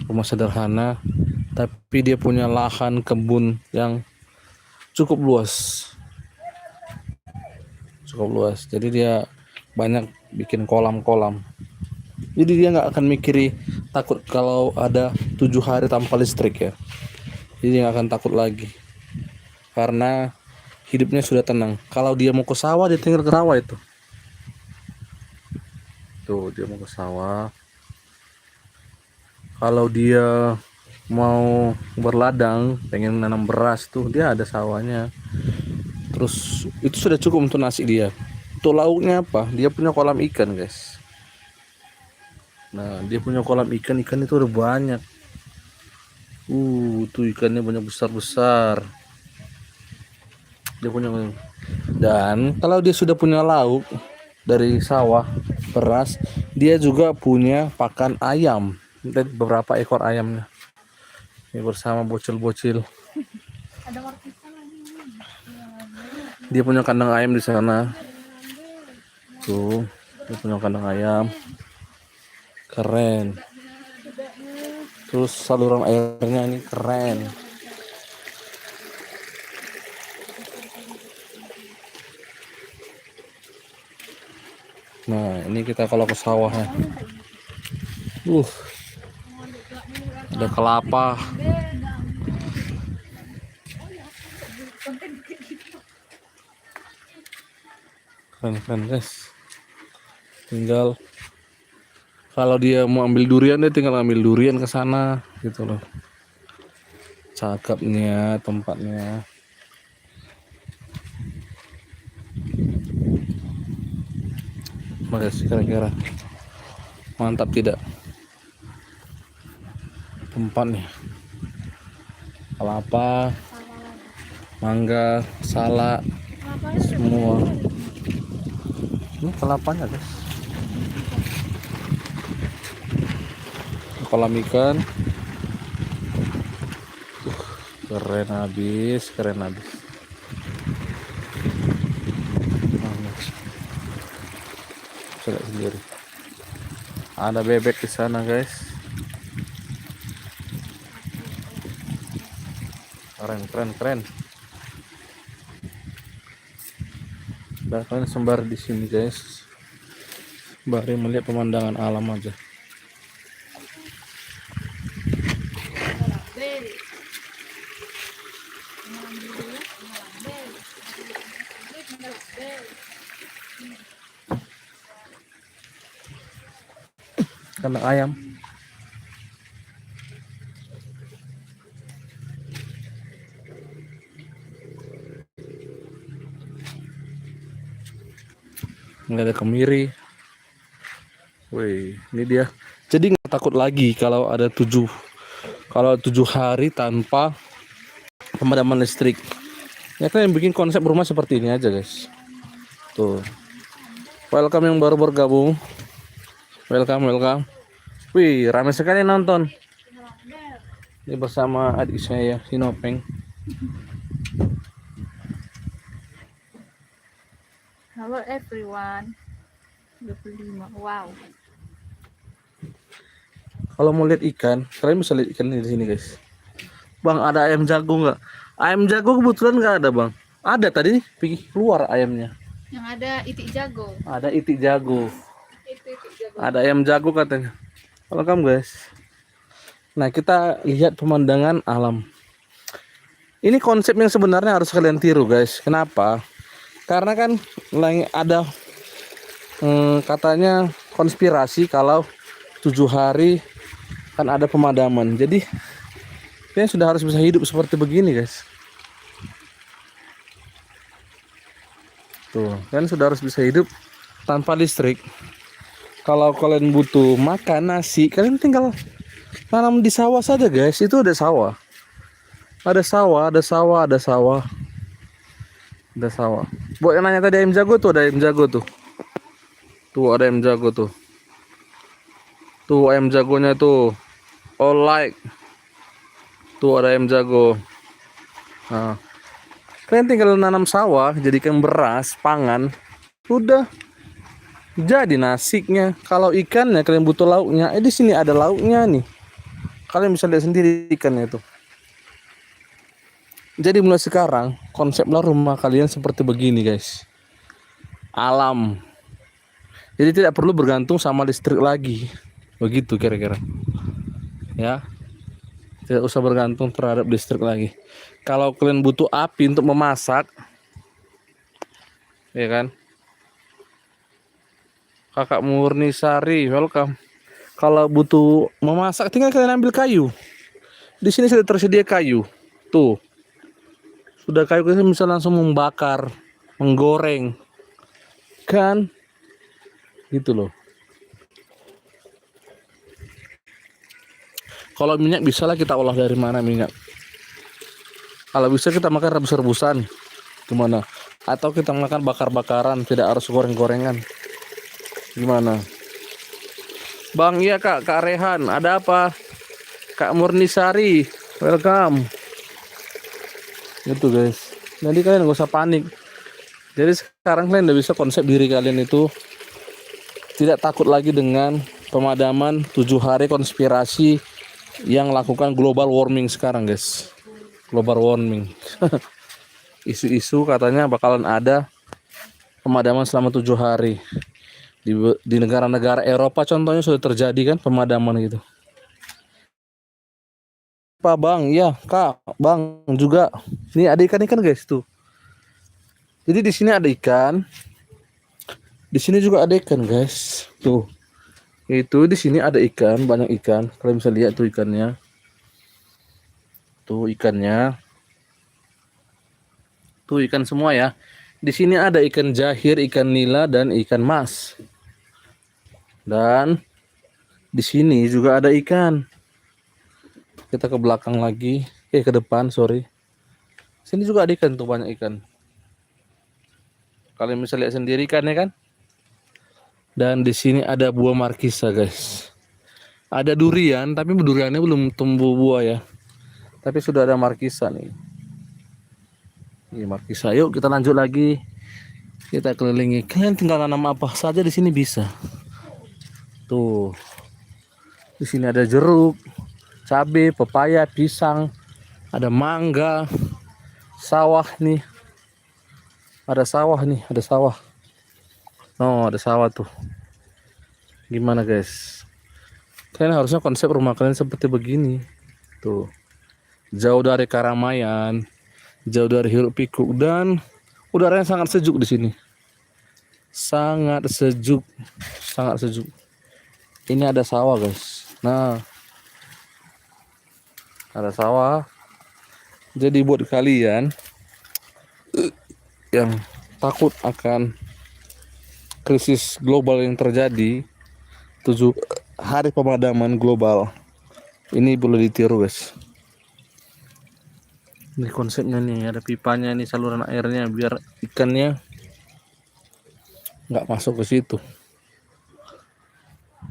rumah sederhana, tapi dia punya lahan kebun yang cukup luas. Jadi dia banyak bikin kolam-kolam. Jadi dia nggak akan takut kalau ada 7 hari tanpa listrik ya. Jadi dia nggak akan takut lagi karena hidupnya sudah tenang. Kalau dia mau ke sawah, dia tinggal ke sawah itu. Tuh dia mau ke sawah. Kalau dia mau berladang, pengen nanam beras tuh, dia ada sawahnya. Terus itu sudah cukup untuk nasi dia. Untuk lauknya apa? Dia punya kolam ikan, guys. Nah, dia punya kolam ikan itu udah banyak. Tuh ikannya banyak besar-besar. Dia punya. Dan kalau dia sudah punya lauk dari sawah, beras, dia juga punya pakan ayam dan beberapa ekor ayamnya. Ini bersama bocil-bocil. Dia punya kandang ayam di sana. Tuh, dia punya kandang ayam. Keren. Terus saluran airnya ini keren. Nah, ini kita kalau ke sawahnya. Ada kelapa. Keren guys. Tinggal kalau dia mau ambil durian, dia tinggal ambil durian ke sana gitu loh. Cakepnya tempatnya. Makasih, kira-kira mantap tidak tempatnya? Kelapa, mangga, salak, semua. Ini kelapanya guys. Kolam ikan. Keren habis. Coba sendiri. Ada bebek di sana guys. Keren. Bahkan sembari di sini guys, sembari melihat pemandangan alam aja. Kandang ayam. Nggak ada kemiri. Wih, ini dia. Jadi nggak takut lagi kalau ada 7 hari tanpa pemadaman listrik. Ya kan yang bikin konsep rumah seperti ini aja guys. Tuh. Welcome yang baru bergabung. Welcome. Wih, ramai sekali nonton. Ini bersama adik saya, Sinopeng. Hello everyone. 25. Wow. Kalau mau lihat ikan, kalian bisa lihat ikan di sini guys. Bang, ada ayam jago nggak? Ayam jago kebetulan nggak ada bang. Ada tadi keluar ayamnya. Yang ada itik jago. Ada itik jago. Itik jago. Ada ayam jago katanya. Welcome guys. Nah, kita lihat pemandangan alam. Ini konsep yang sebenarnya harus kalian tiru guys. Kenapa? Karena kan ada katanya konspirasi kalau 7 hari kan ada pemadaman. Jadi kalian sudah harus bisa hidup seperti begini guys. Tuh, kalian sudah harus bisa hidup tanpa listrik. Kalau kalian butuh makan nasi, kalian tinggal tanam di sawah saja guys. Itu ada sawah. Ada sawah. Buat yang nanya tadi ayam jago tuh, ada ayam jago tuh. Tuh ada ayam jago tuh. Tuh ayam jagonya tuh. All like. Tuh ada ayam jago. Nah, kalian tinggal nanam sawah, jadikan beras, pangan. Udah. Jadi nasiknya, kalau ikannya kalian butuh lauknya, di sini ada lauknya nih. Kalian bisa lihat sendiri ikannya itu. Jadi mulai sekarang konseplah rumah kalian seperti begini guys. Alam. Jadi tidak perlu bergantung sama listrik lagi. Begitu kira-kira. Ya. Tidak usah bergantung terhadap listrik lagi. Kalau kalian butuh api untuk memasak, ya kan? Kakak Murnisari, welcome. Kalau butuh memasak tinggal kalian ambil kayu. Di sini sudah tersedia kayu. Tuh. Sudah kayu kalian bisa langsung membakar, menggoreng. Kan? Gitu loh. Kalau minyak bisalah kita olah dari mana minyak. Kalau bisa kita makan rebus-rebusan. Gimana? Atau kita makan bakar-bakaran, tidak harus goreng-gorengan. Gimana? Bang, iya Kak Rehan, ada apa? Kak Murnisari, welcome. Gitu guys. Jadi kalian gak usah panik. Jadi sekarang kalian udah bisa konsep diri kalian itu tidak takut lagi dengan pemadaman 7 hari konspirasi yang lakukan global warming sekarang guys. Global warming. Isu-isu katanya bakalan ada pemadaman selama 7 hari. Di negara-negara Eropa contohnya sudah terjadi kan pemadaman gitu. Pak Bang, ya Kak, Bang juga. Ini ada ikan-ikan guys tuh. Jadi di sini ada ikan. Di sini juga ada ikan guys. Tuh. Itu di sini ada ikan, banyak ikan. Kalian bisa lihat tuh ikannya. Tuh ikannya. Tuh ikan semua ya. Di sini ada ikan jahir, ikan nila dan ikan mas. Dan di sini juga ada ikan. Kita ke belakang lagi, ke depan, sorry. Sini juga ada ikan tuh, banyak ikan. Kalian bisa lihat sendiri ikannya kan? Dan di sini ada buah markisa, guys. Ada durian, tapi duriannya belum tumbuh buah ya. Tapi sudah ada markisa nih. Ini markisa. Yuk kita lanjut lagi. Kita kelilingi. Kalian tinggal tanam apa saja di sini bisa. Tuh. Di sini ada jeruk, cabai, pepaya, pisang, ada mangga, sawah nih. Ada sawah nih, ada sawah. Oh, ada sawah tuh. Gimana guys? Kalian harusnya konsep rumah kalian seperti begini. Tuh. Jauh dari keramaian, jauh dari hiruk pikuk dan udaranya sangat sejuk di sini. Sangat sejuk, sangat sejuk. Ini ada sawah, guys. Nah, ada sawah. Jadi buat kalian yang takut akan krisis global yang terjadi, 7 hari pemadaman global, ini boleh ditiru guys. Ini konsepnya nih, ada pipanya nih, saluran airnya biar ikannya nggak masuk ke situ.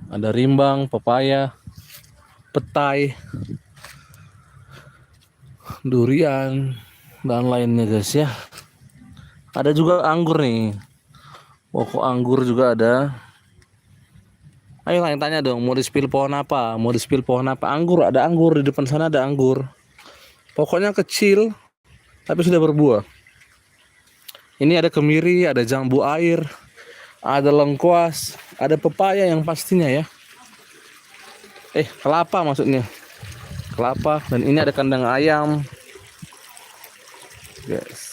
Ada rimbang, pepaya, petai, durian dan lainnya guys ya. Ada juga anggur nih, pokok anggur juga ada. Ayo yang tanya dong, mau di spill pohon apa? Mau di spill pohon apa? Anggur, ada anggur di depan sana, ada anggur. Pokoknya kecil, tapi sudah berbuah. Ini ada kemiri, ada jambu air, ada lengkuas, ada pepaya yang pastinya ya. Kelapa maksudnya. Kelapa, dan ini ada kandang ayam. Guys.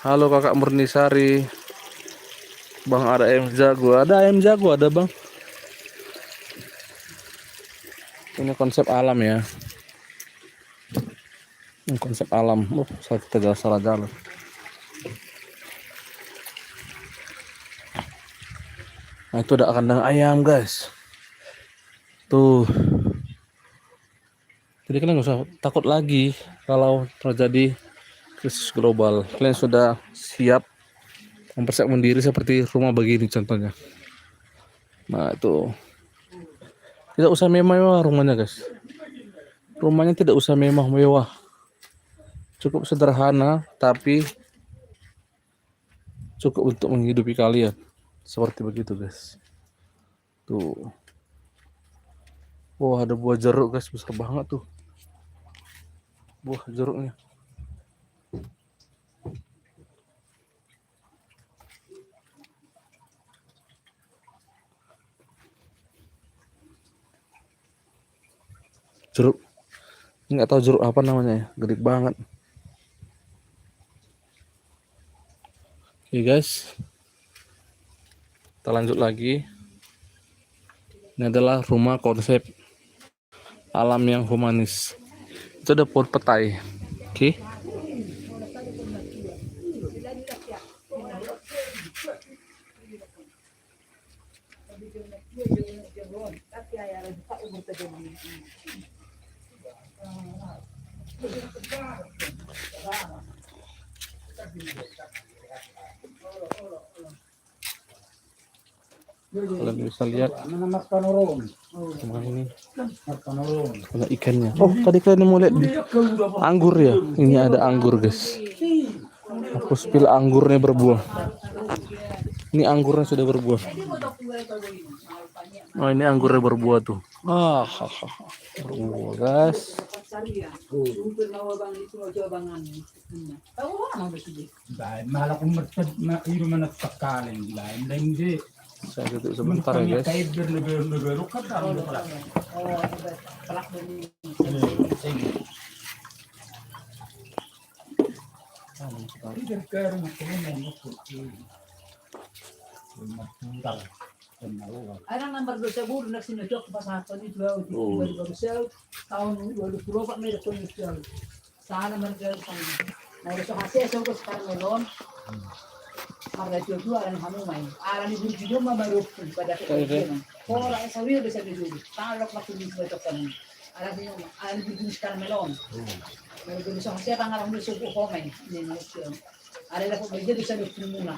Halo Kakak Murnisari. Bang, ada ayam jago. Ada ayam jago, ada Bang. Ini konsep alam ya. Ini konsep alam. Kita salah jalan. Nah, itu ada kandang ayam guys. Tuh. Jadi kalian nggak usah takut lagi kalau terjadi krisis global. Kalian sudah siap mempersiapkan diri seperti rumah begini contohnya. Nah itu tidak usah mewah rumahnya guys. Rumahnya tidak usah mewah, cukup sederhana tapi cukup untuk menghidupi kalian. Seperti begitu guys. Tuh. Wah, ada buah jeruk guys, besar banget tuh. Buah jeruknya. Jeruk. Nggak tahu jeruk apa namanya ya. Gede banget. Oke guys. Kita lanjut lagi. Ini adalah rumah konsep alam yang humanis. Itu ada pohon petai. Oke. Kalian bisa lihat rumah ini ada ikannya. Oh, tadi kalian mau lihat anggur ya? Ini ada anggur guys. Aku spill anggurnya berbuah. Ini anggurnya sudah berbuah. Oh, ini anggurnya berbuah tuh. Berbuah guys. Malah kung iro man nagpakaling lain lain di Saya tutup sebentar ya guys. nagaro ka daw pala. Ada nomor 2 seguro na sinusok pa sa ato ni 2012 tahun 2024 may rekomendasyon. Sana man kayo sa Naruso kasi sa ko sa Carmelon. Para ito aran hamumay. Aran ni Burgido mamarok pada ko. Ora sa wiyo sa Burgido. Talok na tuloy ko ito kan. Aran niyo aran ni Burgido sa Carmelon. Naruso kasi pangarang mo sa ko may ni Naruso. Aran na po Burgido sa muna.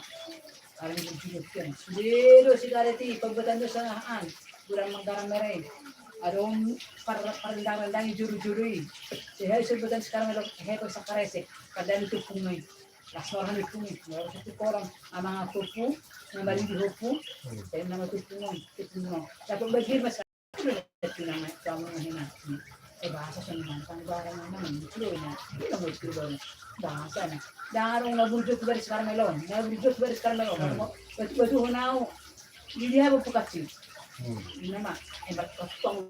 Aran ni Burgido kan. Dilo sigareti pagbatan do sa haan. Durang manggarang meray. Arong parandaran lang yung juru-juru. Si Hel sebutan sekarang melok heto sa karese. Kada nito pungoy. Lasoran nito pungoy. Meron sa tukorang ang mga tupo na malindi hopo. Kaya mga tupungon. Dapat bagir mas ito naman kamu na hina. Eh bahasa sa naman. Pangbarang naman. Ito na. Hindi na mo ito ba? Bahasa na. Darong nabudjot ba sa Carmelon. Nabudjot ba sa Carmelon. Batu hunao. Hindi habo po kasi. Ini nama hebat kosong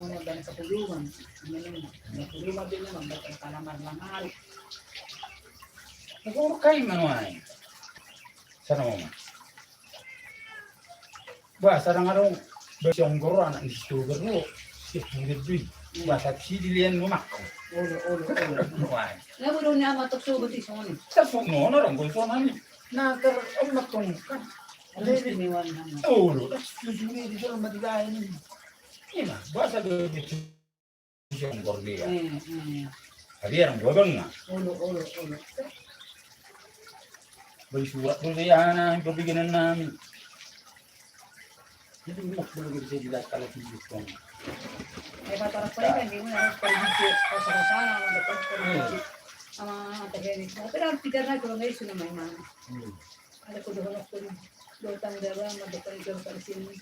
punya banyak keperluan. Ini keperluan dia memang bertanaman langar. Naguro kay manuay. Sana mo man. Ba sarang arong besyong goro anak di sugar no. Si ngedui. Ba sa si dilian mo makko. Olo. Manuay. Naburo niya matok sugot isong. Sa no orang ko so nani. Na ter umat tong kan. Ano istimewa naman? Ulo, sujuni di dalam matigayan ini. Ina, bahasa de yang Korea. Hari yang gua bang, Olo. bagi surat tu saya na, perbikinan namin. Jadi mak belum bisa jelas kalau hidup kan. Eh bataras pa rin, hindi mo na pag-ibig pasara-sara, pag-ibig sama antagonis. Pero ang tigar na ito, ngayon sila may mana. Ada ko doon ako Dotang dalam ada kerja pada sini.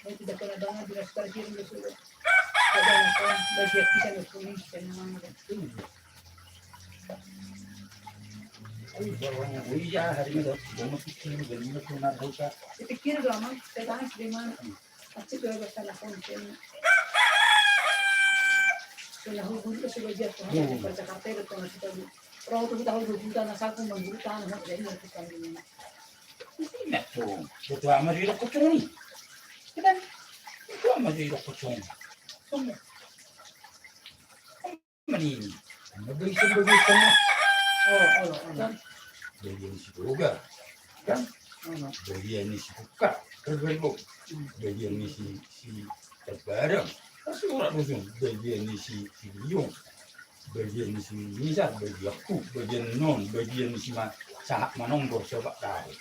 Mau tidak kena banget jelas kerja di situ. Ada apa? Bagi kita nulis kenangan. Iya, hari ini mau pikir begini tu nak buka. Pikir doang, mang. Saya tanya di mana. Pasti kalau bersalah konten. Kalau hubungan itu sudah jatuh, kerja kartel itu masih tahu. Kalau tu tahu hubungan nasa aku menggunakan anak jadi nanti kami. Ina tu, itu amat dia kocong ni. Kita, itu amat dia kocong. Semua. Mani, nabay sebagai sana. Oh. Bagian si Boga, kan? Bagian ni si Buka, terbelok. Bagian ni si Terbarang. Pasti orang tu bagian ni si Liung. Bagian ni si Nisa, bagian aku, bagian non, bagian ni si Sahak Manonggor sebab tahu.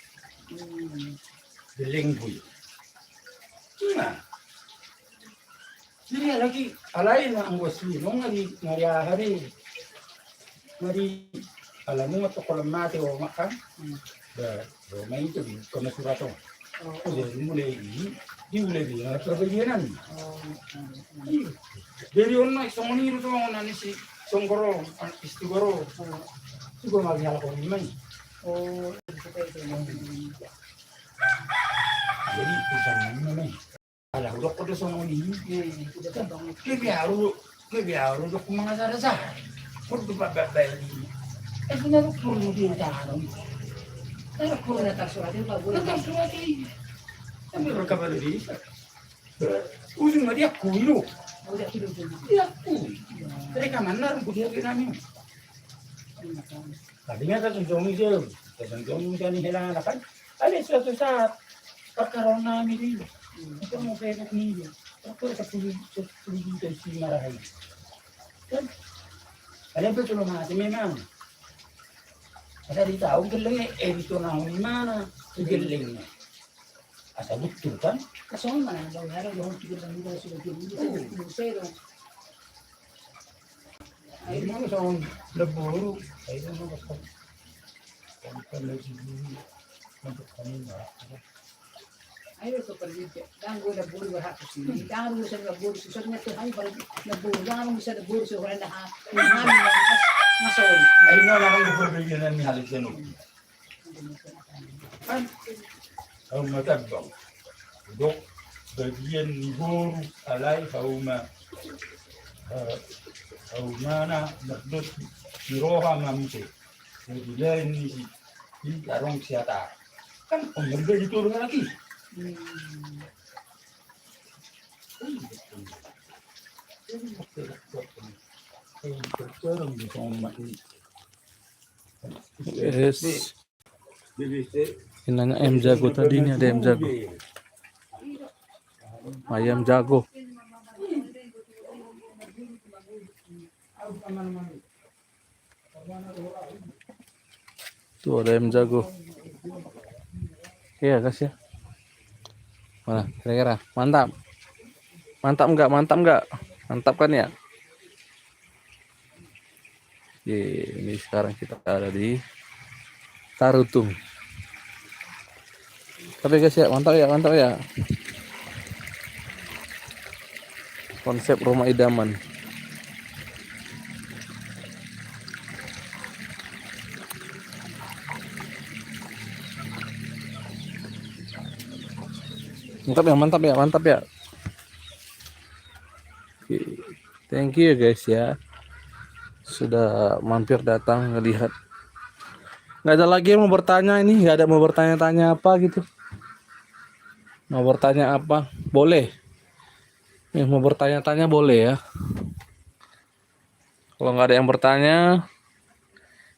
Delengui. Cina. Jadi lagi alain ang wasli nung ngari hari alam mo to kolam mati o makan. Roma itu kena surat tuh. Oh, Jadi mulai ini, dimulai dia perbedaan. oh, Jadi orang isong ini itu orang nani si songkoro, istigoro, itu gue lagi hal kau ini. oh, itu. Jadi isong ini nih. Alah udah kau tuh song ini. Udah gampang. Kebiaru udah kumang asar. Kau tuh bapak ini. Punya lu perlu diintahan. Saya perlu datang surat itu Pak boleh. Datang surat ini. Tapi berkabar di. Ujung dia kuilo. Udah hidup dulu. Dia kuilo. Mereka mana orang dia kena. Tadinya kan sejauh itu, sejauh ini hilang kan. Ada suatu saat perkara nabi itu, itu mau kayak ni dia. Aku sepuluh juta si marah ini. Kan? Ada betul mati memang. Ada di tahu geleng itu nahu mana gelengnya. Asal betul kan? Kasama mana bang ada yang kita sudah sudah jadi saya dong. Ayo mana soal leburu, ayo mana kau. Kan lagi untuk kami lah. Ayo to pergi dan gue dah buru berhak sini. Jangan bisa dah buru susahnya tuh ayo pada dah buru jangan bisa dah buru so rendah yang masuk. Ayo mana orang berbeda ni hal itu. Kan? Kau macam bang. Dok bagian libur alai kau mana berdut siroha mamite. Jadi lain ni si arong siata. Kan berbeda itu orang lagi. Yes. Ini nanya ayam jago tadi, ini ada ayam jago. Ayam jago. Tuh ada ayam jago. Iya guys ya. Mana kira-kira mantap. Mantap enggak? Mantap enggak? Mantap kan ya? Ini sekarang kita ada di Tarutung. Tapi guys ya, mantap ya, mantap ya. Konsep rumah idaman. Mantap ya, mantap ya, mantap ya. Oke. Thank you guys ya. Sudah mampir datang ngelihat. Nggak ada lagi yang mau bertanya ini, nggak ada mau bertanya-tanya apa gitu. Mau bertanya apa? Boleh. Mau bertanya-tanya boleh ya. Kalau nggak ada yang bertanya,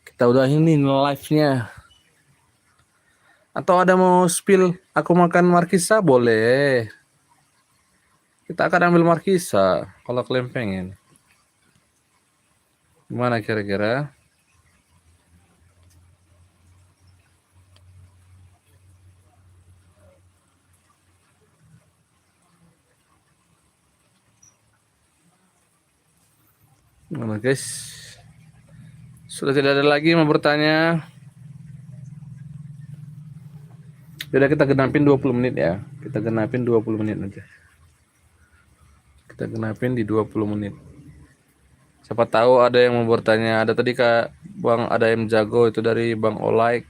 kita udah ini live-nya. Atau ada mau spill aku makan markisa boleh. Kita akan ambil markisa kalau kalian pengen. Gimana kira-kira? Gimana guys? Sudah tidak ada lagi mau bertanya. Sudah kita genapin 20 menit ya. Kita genapin 20 menit aja. Kita genapin di 20 menit. Siapa tahu ada yang mau bertanya. Ada tadi Kak Bang ada yang jago itu dari Bang Olaik.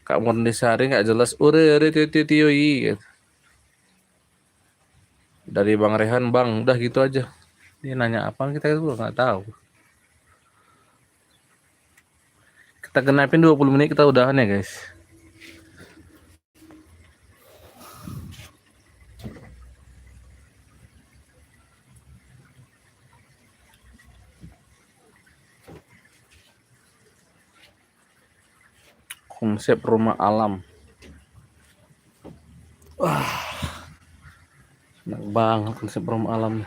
Kak Murnisari nggak jelas. Ure titioi. Dari Bang Rehan Bang udah gitu aja. Dia nanya apa kita juga nggak tahu. Kita genapin 20 menit kita udahan ya guys. Konsep rumah alam. Wah, enak banget konsep rumah alam.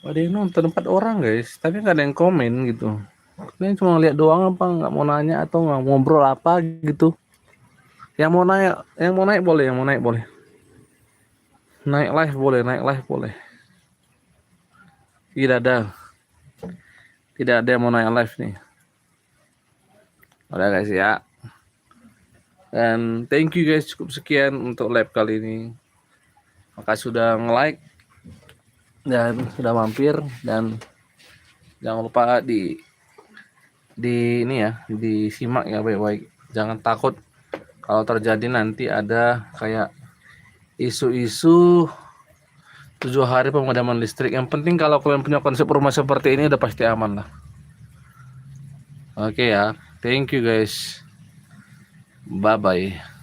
Ada yang nonton 4 orang guys, tapi nggak ada yang komen gitu. Kalian cuma lihat doang apa nggak mau nanya atau nggak ngobrol apa gitu. Yang mau naik boleh, yang mau naik boleh. Naik live boleh, naik live boleh. Tidak ada yang mau naik live nih. Udah guys ya. Dan thank you guys, cukup sekian untuk live kali ini. Makasih sudah nge-like dan sudah mampir, dan jangan lupa di ini ya, disimak ya baik-baik. Jangan takut kalau terjadi nanti ada kayak isu-isu 7 hari pemadaman listrik. Yang penting kalau kalian punya konsep rumah seperti ini udah pasti aman lah. Oke ya, thank you guys. Bye bye.